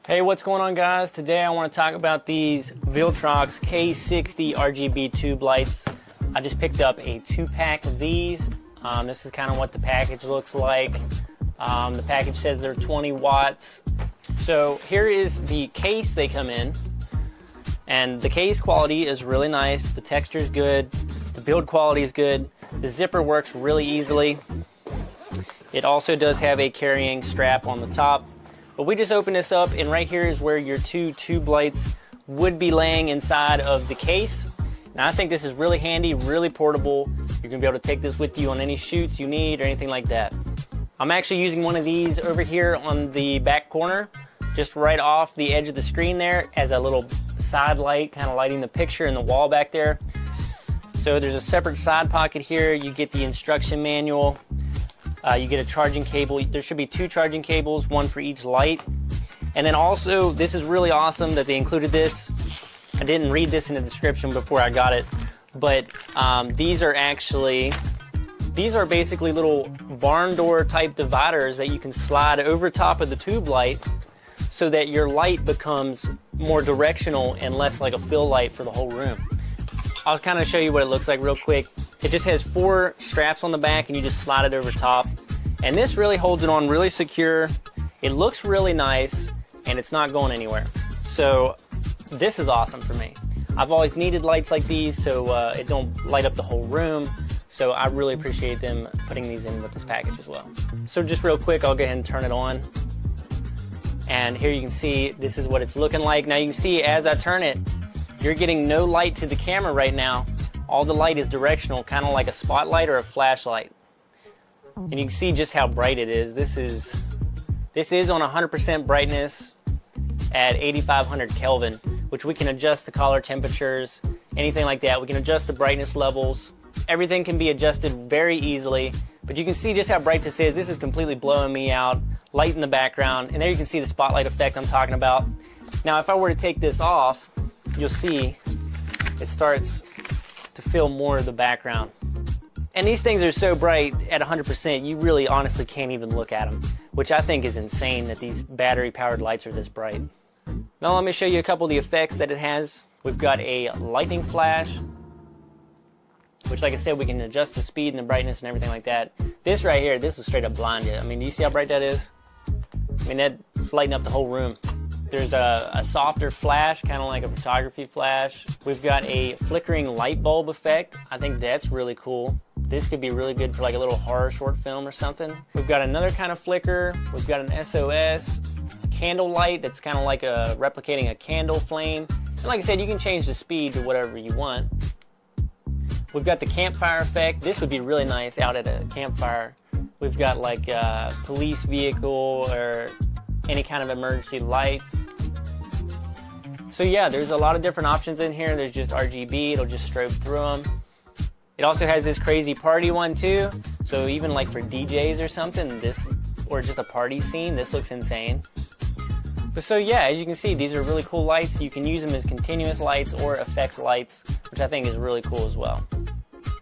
Hey, what's going on, guys? Today I want to talk about these VILTROX K90 RGB tube lights. I just picked up a 2-pack of these. This is kind of what the package looks like. The package says they're 20 watts. So here is the case they come in. And the case quality is really nice. The texture is good. The build quality is good. The zipper works really easily. It also does have a carrying strap on the top. But we just opened this up, and right here is where your 2 tube lights would be laying inside of the case. Now I think this is really handy, really portable. You're gonna be able to take this with you on any shoots you need or anything like that. I'm actually using one of these over here on the back corner, just right off the edge of the screen there, as a little side light, kind of lighting the picture in the wall back there. So there's a separate side pocket here. You get the instruction manual. You get a charging cable. There should be 2 charging cables, 1 for each light. And then also, this is really awesome that they included this. I didn't read this in the description before I got it, but these are basically little barn door type dividers that you can slide over top of the tube light so that your light becomes more directional and less like a fill light for the whole room. I'll kind of show you what it looks like real quick. It just has 4 straps on the back, and you just slide it over top. And this really holds it on really secure. It looks really nice, and it's not going anywhere. So this is awesome for me. I've always needed lights like these so it don't light up the whole room. So I really appreciate them putting these in with this package as well. So just real quick, I'll go ahead and turn it on. And here you can see this is what it's looking like. Now you can see as I turn it, you're getting no light to the camera right now. All the light is directional, kind of like a spotlight or a flashlight. And you can see just how bright it is. This is on 100% brightness at 8500 Kelvin, which we can adjust the color temperatures, anything like that. We can adjust the brightness levels. Everything can be adjusted very easily, but you can see just how bright this is. This is completely blowing me out. Light in the background, and there you can see the spotlight effect I'm talking about. Now, if I were to take this off, you'll see it starts to fill more of the background. And these things are so bright at 100%, you really honestly can't even look at them, which I think is insane that these battery-powered lights are this bright. Now let me show you a couple of the effects that it has. We've got a lightning flash, which, like I said, we can adjust the speed and the brightness and everything like that. This right here, this will straight up blind you. I mean, do you see how bright that is? I mean, that's lighting up the whole room. There's a softer flash, kind of like a photography flash. We've got a flickering light bulb effect. I think that's really cool. This could be really good for like a little horror short film or something. We've got another kind of flicker. We've got an SOS, a candle light that's kind of like replicating a candle flame. And like I said, you can change the speed to whatever you want. We've got the campfire effect. This would be really nice out at a campfire. We've got like a police vehicle or any kind of emergency lights. So yeah, there's a lot of different options in here. There's just RGB, it'll just strobe through them. It also has this crazy party one too. So even like for DJs or something, or just a party scene, this looks insane. But so yeah, as you can see, these are really cool lights. You can use them as continuous lights or effect lights, which I think is really cool as well.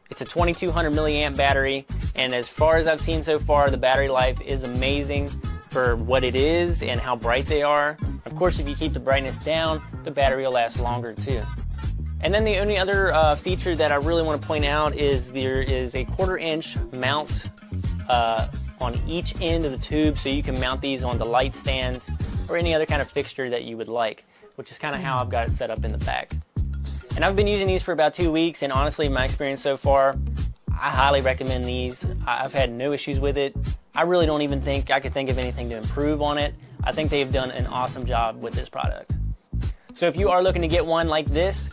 It's a 2200 milliamp battery, and as far as I've seen so far, the battery life is amazing for what it is and how bright they are. Of course, if you keep the brightness down, the battery will last longer too. And then the only other feature that I really want to point out is there is a 1/4 inch mount on each end of the tube, so you can mount these on the light stands or any other kind of fixture that you would like, which is kind of how I've got it set up in the back. And I've been using these for about 2 weeks, and honestly, my experience so far, I highly recommend these. I've had no issues with it. I really don't even think I could think of anything to improve on it. I think they've done an awesome job with this product. So if you are looking to get one like this,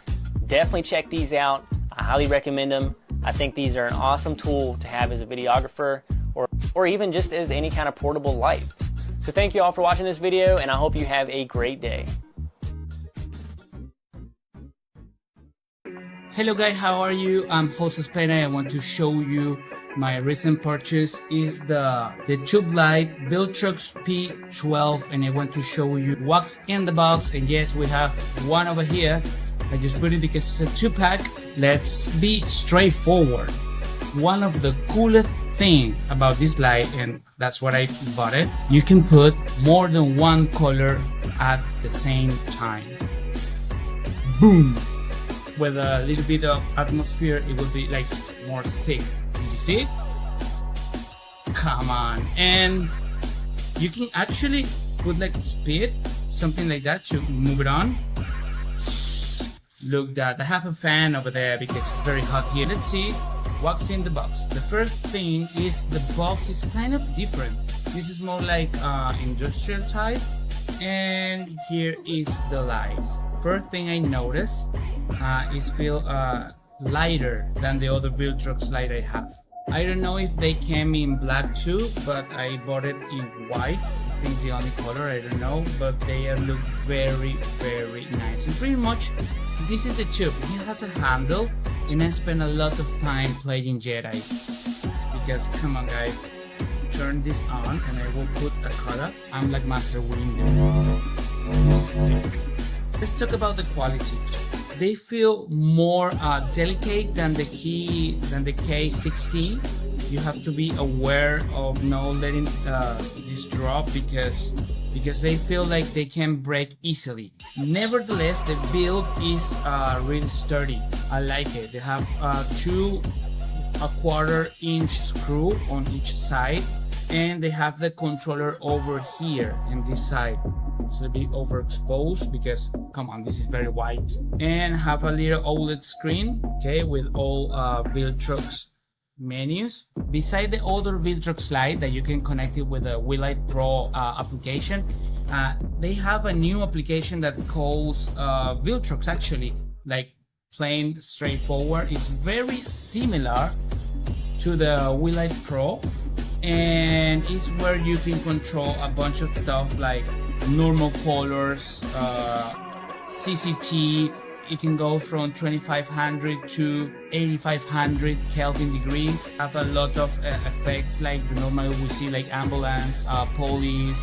definitely check these out. I highly recommend them. I think these are an awesome tool to have as a videographer or even just as any kind of portable light. So thank you all for watching this video, and I hope you have a great day. Hello guys, how are you? I'm Jose Spena. I want to show you my recent purchase is the tube light VILTROX P12, and I want to show you what's in the box. And yes, we have one over here. I just put it because it's a 2-pack. Let's be straightforward. One of the coolest thing about this light, and that's what I bought it, you can put more than one color at the same time. Boom! With a little bit of atmosphere, it would be like more sick. Did you see it? Come on. And you can actually put like speed, something like that, to move it on. Look that I have a fan over there because it's very hot here. Let's see what's in the box. The first thing is the box is kind of different. This is more like industrial type, and here is the light. First thing I noticed is feel lighter than the other VILTROX light I have. I don't know if they came in black too, but I bought it in white. I think the only color, I don't know, but they look very, very nice. And pretty much this is the tube. It has a handle, and I spent a lot of time playing Jedi because come on guys, turn this on and I will put a color. I'm like Master Windu. This is sick. Let's talk about the quality. They feel more delicate than the K60. You have to be aware of not letting this drop because they feel like they can break easily. Nevertheless, the build is really sturdy. I like it. They have 2 1/4-inch screw on each side, and they have the controller over here in this side. So a bit overexposed because come on, this is very white, and have a little OLED screen, okay, with all VILTROX menus. Beside the other VILTROX light that you can connect it with a WeLight Pro application, they have a new application that calls VILTROX, actually, like plain straightforward. It's very similar to the WeLight Pro, and it's where you can control a bunch of stuff like normal colors, CCT. It can go from 2500 to 8500 Kelvin degrees. Have a lot of effects like the normal we see, like ambulance, police,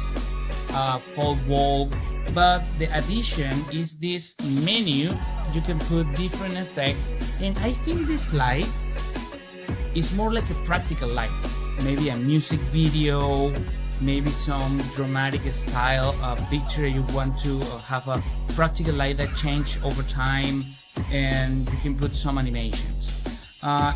fog wall. But the addition is this menu. You can put different effects, and I think this light is more like a practical light. Maybe a music video, maybe some dramatic style picture you want to have a practical light that change over time, and you can put some animations.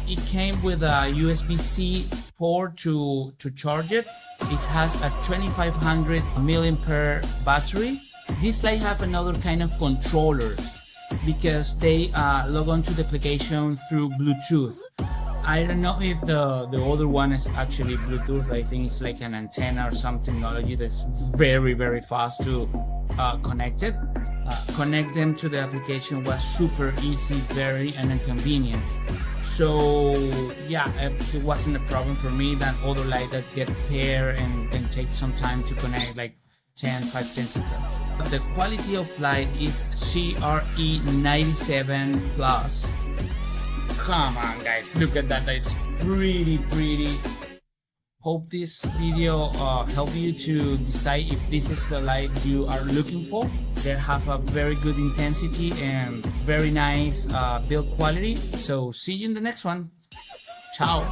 It came with a USB-C port to charge it. It has a 2500 milliampere battery. This light have another kind of controller because they log on to the application through Bluetooth. I don't know if the other one is actually Bluetooth. I think it's like an antenna or some technology that's very, very fast to connect it. Connect them to the application was super easy, very and inconvenient. So yeah, it wasn't a problem for me than other light that get pair and take some time to connect, like 10 seconds. But the quality of light is CRE97 plus. Come on guys, look at that. It's pretty. Hope this video help you to decide if this is the light you are looking for. They have a very good intensity and very nice build quality. So see you in the next one. Ciao.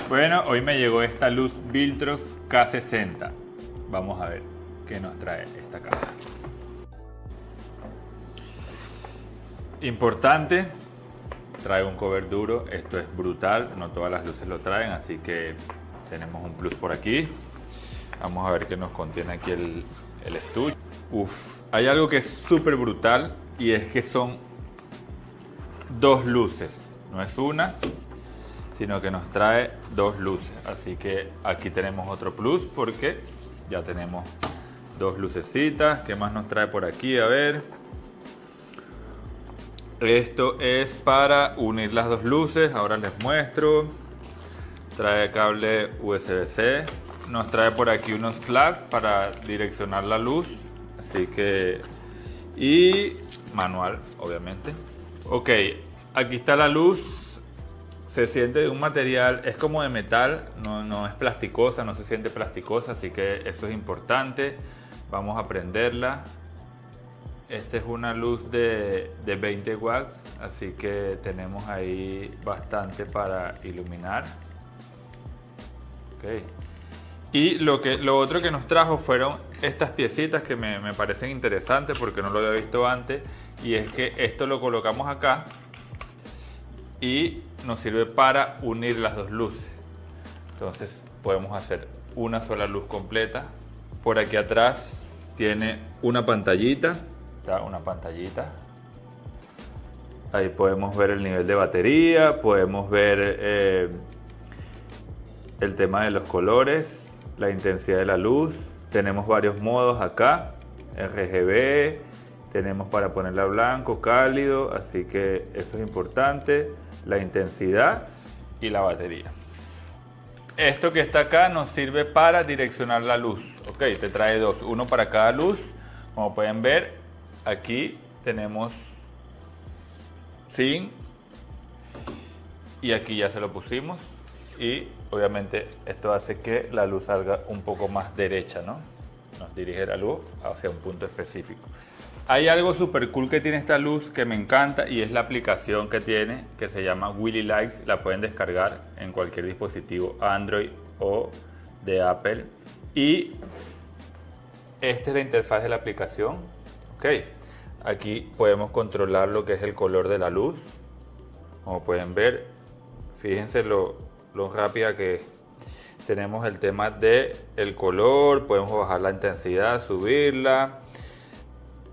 Bueno, hoy me llegó esta luz VILTROX K90. Vamos a ver qué nos trae esta caja. Importante, trae un cover duro. Esto es brutal, no todas las luces lo traen, así que tenemos un plus por aquí. Vamos a ver qué nos contiene aquí el estuche. Hay algo que es súper brutal, y es que son 2 luces, no es una, sino que nos trae 2 luces. Así que aquí tenemos otro plus porque ya tenemos 2 lucecitas. ¿Qué más nos trae por aquí? A ver. Esto es para unir las 2 luces, ahora les muestro. Trae cable USB-C. Nos trae por aquí unos flash para direccionar la luz. Así que... y manual, obviamente. Ok, aquí está la luz. Se siente de un material, es como de metal, no es plasticosa, no se siente plasticosa, así que eso es importante. Vamos a prenderla. Esta es una luz de 20 watts, así que tenemos ahí bastante para iluminar. Okay. Y lo otro que nos trajo fueron estas piecitas que me parecen interesantes porque no lo había visto antes, y es que esto lo colocamos acá y nos sirve para unir las dos luces. Entonces podemos hacer una sola luz completa. Por aquí atrás tiene una pantallita, ahí podemos ver el nivel de batería, podemos ver el tema de los colores, la intensidad de la luz. Tenemos varios modos acá, RGB, tenemos para ponerla blanco, cálido, así que eso es importante, la intensidad y la batería. Esto que está acá nos sirve para direccionar la luz, ok, te trae dos, uno para cada luz. Como pueden ver, aquí tenemos sin, y aquí ya se lo pusimos, y obviamente esto hace que la luz salga un poco más derecha, ¿no? Nos dirige la luz hacia un punto específico. Hay algo súper cool que tiene esta luz que me encanta, y es la aplicación que tiene, que se llama Willy Lights. La pueden descargar en cualquier dispositivo Android o de Apple, y esta es la interfaz de la aplicación. Ok, aquí podemos controlar lo que es el color de la luz. Como pueden ver, fíjense lo rápida que es. Tenemos el tema de el color, podemos bajar la intensidad, subirla.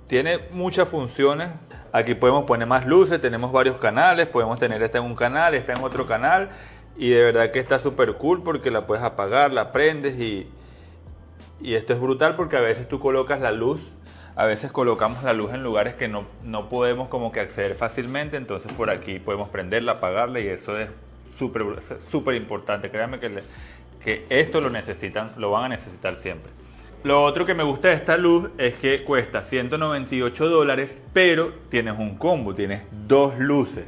Tiene muchas funciones. Aquí podemos poner más luces, tenemos varios canales, podemos tener esta en un canal, esta en otro canal, y de verdad que está súper cool porque la puedes apagar, la prendes, y esto es brutal porque a veces tú colocas la luz, a veces colocamos la luz en lugares que no podemos como que acceder fácilmente, entonces por aquí podemos prenderla, apagarla, y eso es súper importante. Créanme que esto lo van a necesitar siempre. Lo otro que me gusta de esta luz es que cuesta $198, pero tienes un combo, tienes dos luces,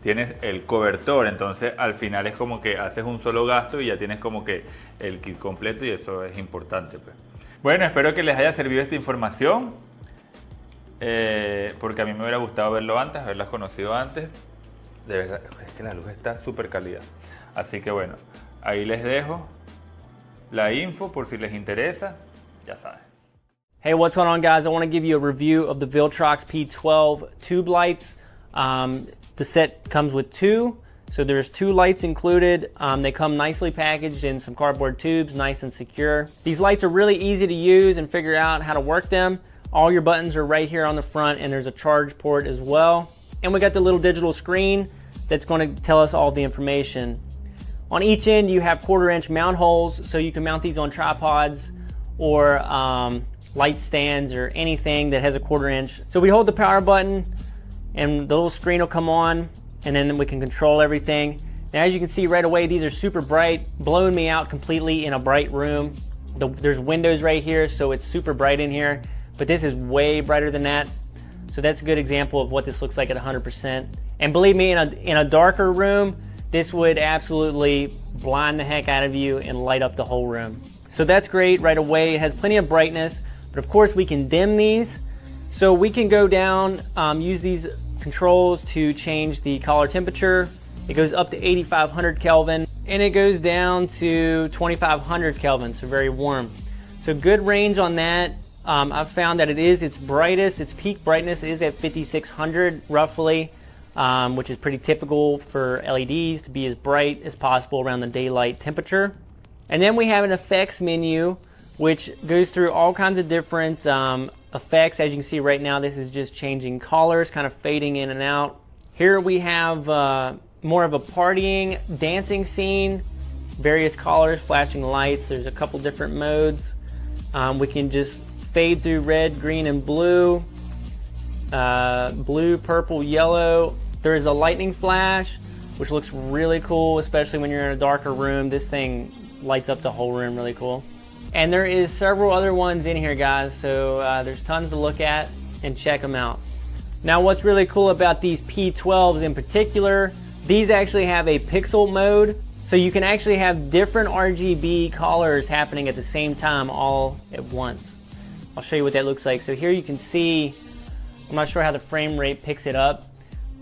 tienes el cobertor, entonces al final es como que haces un solo gasto y ya tienes como que el kit completo, y eso es importante, pues. Bueno, espero que les haya servido esta información, porque a mí me hubiera gustado verlo antes, haberlas conocido antes. De verdad, es que la luz está súper calidad. Así que bueno, ahí les dejo la info por si les interesa. Ya saben. Hey, what's going on, guys? I want to give you a review of the VILTROX P12 tube lights. The set comes with two, so there's two lights included. They come nicely packaged in some cardboard tubes, nice and secure. These lights are really easy to use and figure out how to work them. All your buttons are right here on the front, and there's a charge port as well. And we got the little digital screen that's going to tell us all the information. On each end, you have 1/4-inch mount holes, so you can mount these on tripods or light stands or anything that has a 1/4-inch. So we hold the power button and the little screen will come on, and then we can control everything. Now, as you can see right away, these are super bright, blowing me out completely in a bright room. There's windows right here, so it's super bright in here, but this is way brighter than that. So that's a good example of what this looks like at 100%. And believe me, in a darker room, this would absolutely blind the heck out of you and light up the whole room. So that's great right away. It has plenty of brightness, but of course we can dim these. So we can go down, use these controls to change the collar temperature. It goes up to 8500 Kelvin, and it goes down to 2500 Kelvin, so very warm. So good range on that. I've found that its brightest, its peak brightness is at 5600 roughly, which is pretty typical for LEDs to be as bright as possible around the daylight temperature. And then we have an effects menu, which goes through all kinds of different effects. As you can see right now, this is just changing colors, kind of fading in and out. Here we have more of a partying, dancing scene, various colors, flashing lights. There's a couple different modes. We can just fade through red, green, and blue, blue, purple, yellow. There is a lightning flash, which looks really cool, especially when you're in a darker room. This thing lights up the whole room really cool. And there is several other ones in here, guys, so there's tons to look at and check them out. Now, what's really cool about these P12s in particular, these actually have a pixel mode, so you can actually have different RGB colors happening at the same time all at once. I'll show you what that looks like. So here you can see, I'm not sure how the frame rate picks it up,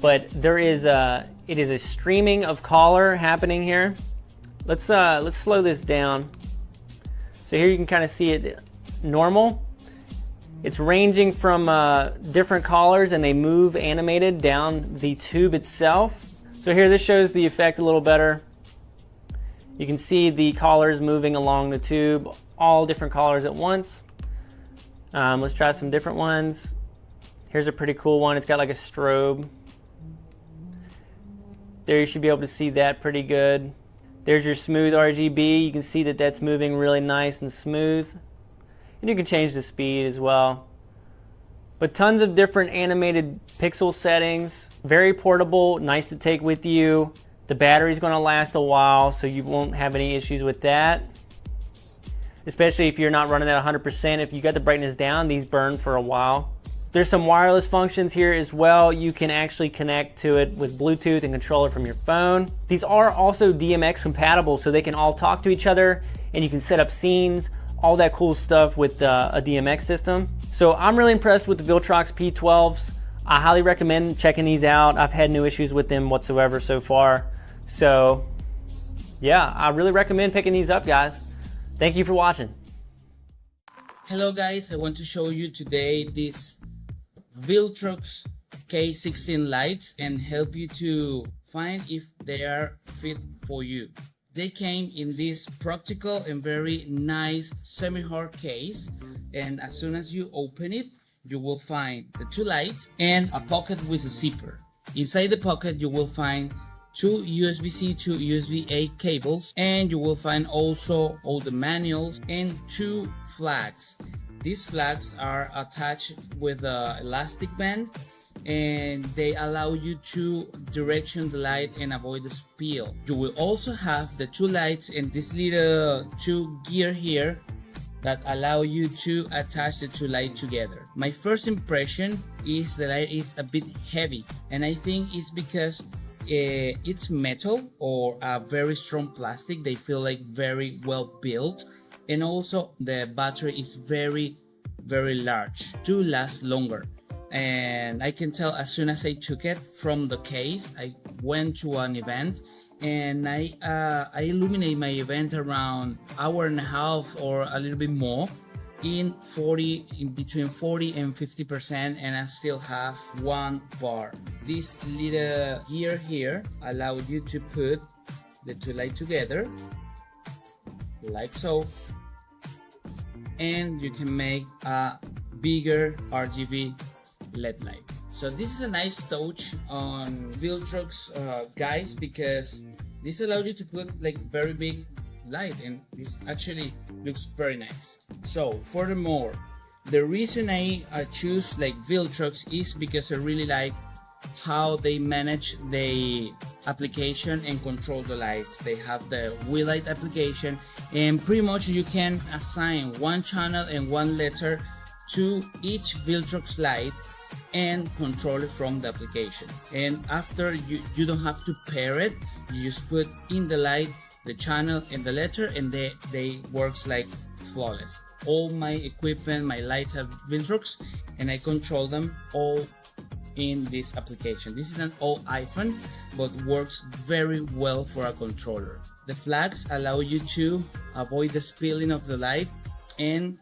but there is it is a streaming of color happening here. Let's slow this down. So here you can kind of see it normal. It's ranging from different colors, and they move animated down the tube itself. So here, this shows the effect a little better. You can see the colors moving along the tube, all different colors at once. Let's try some different ones. Here's a pretty cool one. It's got like a strobe. There, you should be able to see that pretty good. There's your smooth RGB. You can see that that's moving really nice and smooth. And you can change the speed as well. But tons of different animated pixel settings. Very portable, nice to take with you. The battery's going to last a while, so you won't have any issues with that. Especially if you're not running at 100%. If you got the brightness down, these burn for a while. There's some wireless functions here as well. You can actually connect to it with Bluetooth and control it from your phone. These are also DMX compatible, so they can all talk to each other, and you can set up scenes, all that cool stuff with a DMX system. So I'm really impressed with the VILTROX P12s. I highly recommend checking these out. I've had no issues with them whatsoever so far. So yeah, I really recommend picking these up, guys. Thank you for watching. Hello guys, I want to show you today this VILTROX K16 lights and help you to find if they are fit for you. They came in this practical and very nice semi-hard case, and as soon as you open it, you will find the two lights and a pocket with a zipper. Inside the pocket you will find two USB-C to USB-A cables, and you will find also all the manuals and two flags. These flags are attached with an elastic band, and they allow you to direction the light and avoid the spill. You will also have the two lights and this little two gear here that allow you to attach the two lights together. My first impression is the light is a bit heavy, and I think it's because it's metal or a very strong plastic. They feel like very well built, and also the battery is very large to last longer. And I can tell as soon as I took it from the case, I went to an event, and I illuminate my event around hour and a half or a little bit more in between 40 and 50%, and I still have one bar. This little gear here allows you to put the two lights together like so, and you can make a bigger RGB LED light. So this is a nice touch on VILTROX guys, because this allows you to put like very big light, and this actually looks very nice. So furthermore, the reason I choose like VILTROX is because I really like how they manage the application and control the lights. They have the WILY light application, and pretty much you can assign one channel and one letter to each VILTROX light and control it from the application. And after you don't have to pair it, you just put in the light the channel and the letter, and they works like flawless. All my equipment, my lights have VILTROX, and I control them all in this application. This is an old iPhone, but works very well for a controller. The flags allow you to avoid the spilling of the light and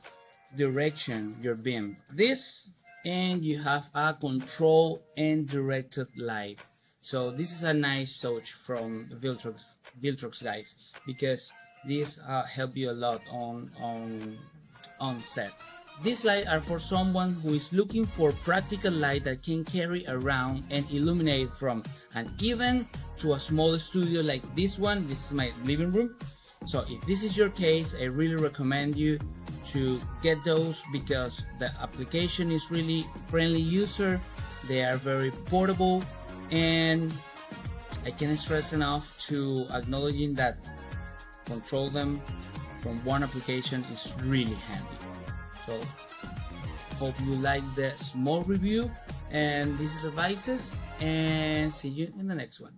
direction your beam. This, and you have a control and directed light. So this is a nice touch from VILTROX guys, because this help you a lot on set. These lights are for someone who is looking for practical light that can carry around and illuminate from an event to a small studio like this one. This is my living room. So if this is your case, I really recommend you to get those, because the application is really friendly user. They are very portable, and I can't stress enough to acknowledging that control them from one application is really handy. So hope you like the small review, and this is advices, and see you in the next one.